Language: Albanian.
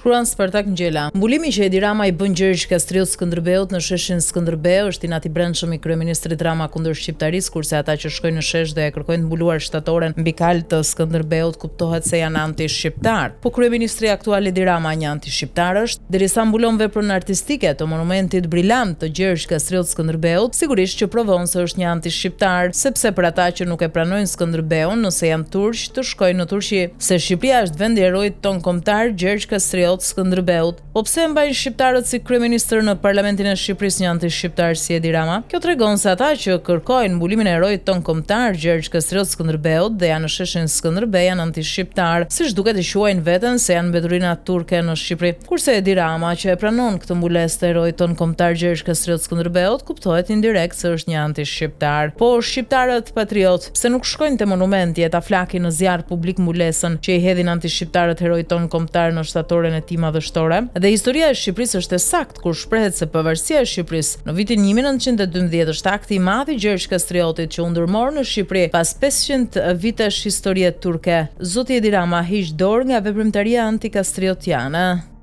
Shkruan Spartak Ngjela. Mbulimi që Edi Rama i bën Gjergj Kastriot Skënderbeut në sheshin Skënderbeu është inat i brendshëm i kryeministrit Rama kundër shqiptarisë, kurse ata që shkojnë në shesh dhe e kërkojnë të mbuluar shtatoren mbi kalë të Skënderbeut kuptohet se janë anti-shqiptar. Po kryeministri aktual Edi Rama një anti-shqiptar është, derisa mbulon veprën artistike të monumentit brilant të Gjergj Kastriot Skënderbeut, sigurisht që provon se është një anti-shqiptar, sepse për ata që nuk e pranojnë Skënderbeun, nëse janë turq, të shkojnë në Turqi, se Shqipëria është vendi i heroit ton kombëtar Gjergj Kastriot Skënderbeut. Po pse mbajnë shqiptarët si kryeministër në parlamentin e Shqipërisë një anti-shqiptar si Edi Rama? Kjo tregon se ata që kërkojnë mbulimin e heroit ton kombëtar Gjergj Kastriot Skënderbeut dhe janë në sheshin Skënderbeu janë anti-shqiptar, siç duket i quajnë veten se janë mbeturina turke në Shqipëri. Kurse Edi Rama që e pranon këtë mbulesë të heroit ton kombëtar Gjergj Kastriot Skënderbeut kuptohet indirekt se është një anti-shqiptar. Po shqiptarët patriot pse nuk shkojnë te monumenti e ta flakin në zjarr publik mbulesën që i hedhin anti-shqiptarët heroit ton kombëtar në shtatoren e tij madhështore? Dhe historia e Shqipërisë është e saktë kur shprehet se pavarësia e Shqipërisë në vitin 1912 është akti i madh i Gjergj Kastriotit që u ndërmor në Shqipëri pas 500 vitesh historie turke. Zoti Edi Rama hiq dorë nga veprimtaria antikastriotiane.